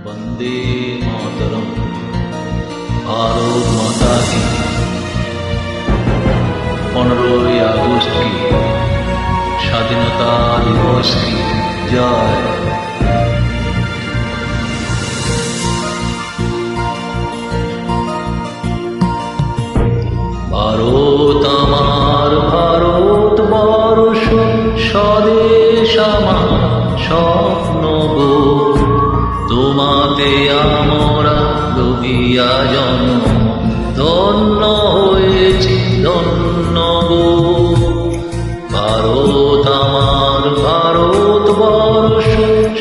বন্দে মাতরম। ভারত মাতা কি, 15ই আগস্ট কি, স্বাধীনতা দিবস কি জয়। ভারত আমার ভারতবর্ষ, স্বদেশ আমার স্বপ্ন গো। তোমাতে আমরা লভিয়া জন্ম, ধন্য হয়েছি ধন্য গো। ভারত আমার ভারতবর্ষ,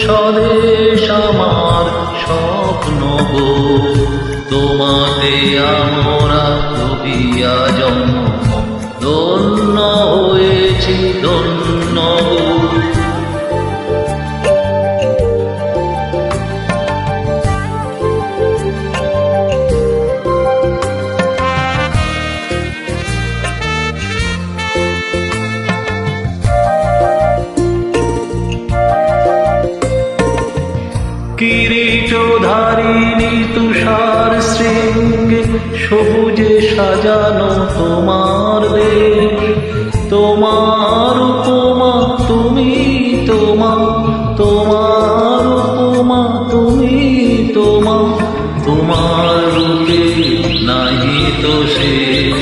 স্বদেশ আমার স্বপ্ন গো। তোমাতে আমরা লভিয়া জন্ম, ধন্য হয়েছি ধন্য গো। কিরীটধারিণী তুষার শৃঙ্গে, সবুজে সাজানো তোমার দেশ। তোমার উপমা তুমি, তোমার উপমা তুমি, তোমার রূপে নাহি তো শেষ।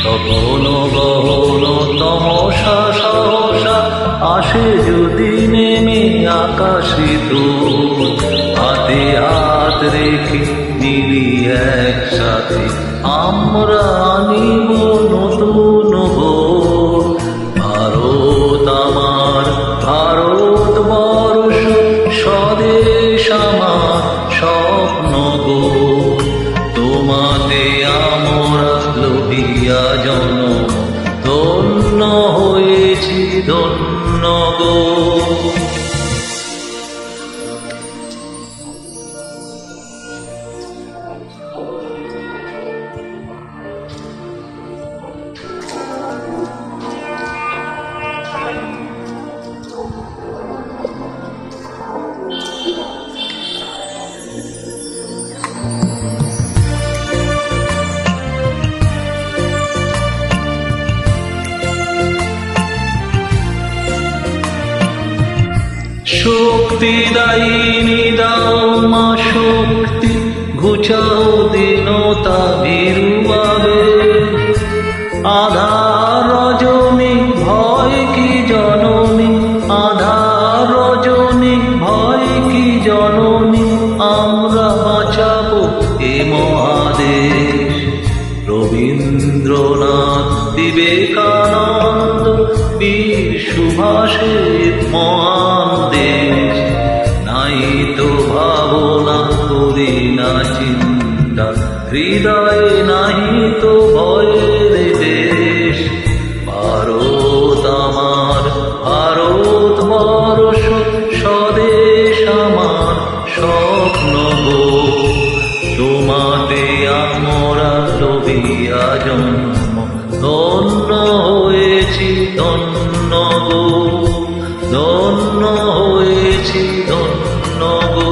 সকল গহন তমসা সহসা আসে যদি নেমে আকাশিত, হাতে হাত রেখে মিলি একসাথে আমরা আনিব নতুন ভোর। ভারত আমার ভারতবর্ষ, স্বদেশ আমার স্বপ্ন গো। তোমাতে আমরা লভিয়া জন্ম, ধন্য হয়েছি ধন্য গো। শক্তি দায়িনী দাও মা শক্তি, ঘুচাও দীনতা ভীরুভাবে। আধার রজনী ভয় কি জননী, আধার রজনী ভয় কি জননী। আমরা বাঁচাবো এ মহাদেশ। রবীন্দ্রনাথ, বিবেকানন্দ, বীর সুভাষের মহান দেশ। নাই তো ভাবনা, করি না চিন্তা, হৃদয়ে নাহি তো ভয়ের দেশ। ভারত আমার ভারতবর্ষ, স্বদেশ আমার স্বপ্ন গো। তোমাতে আমরা লভিয়া জন্ম, ধন্য হয়েছি ধন্য গো। ধন্য হয়েছি ধন্য গো।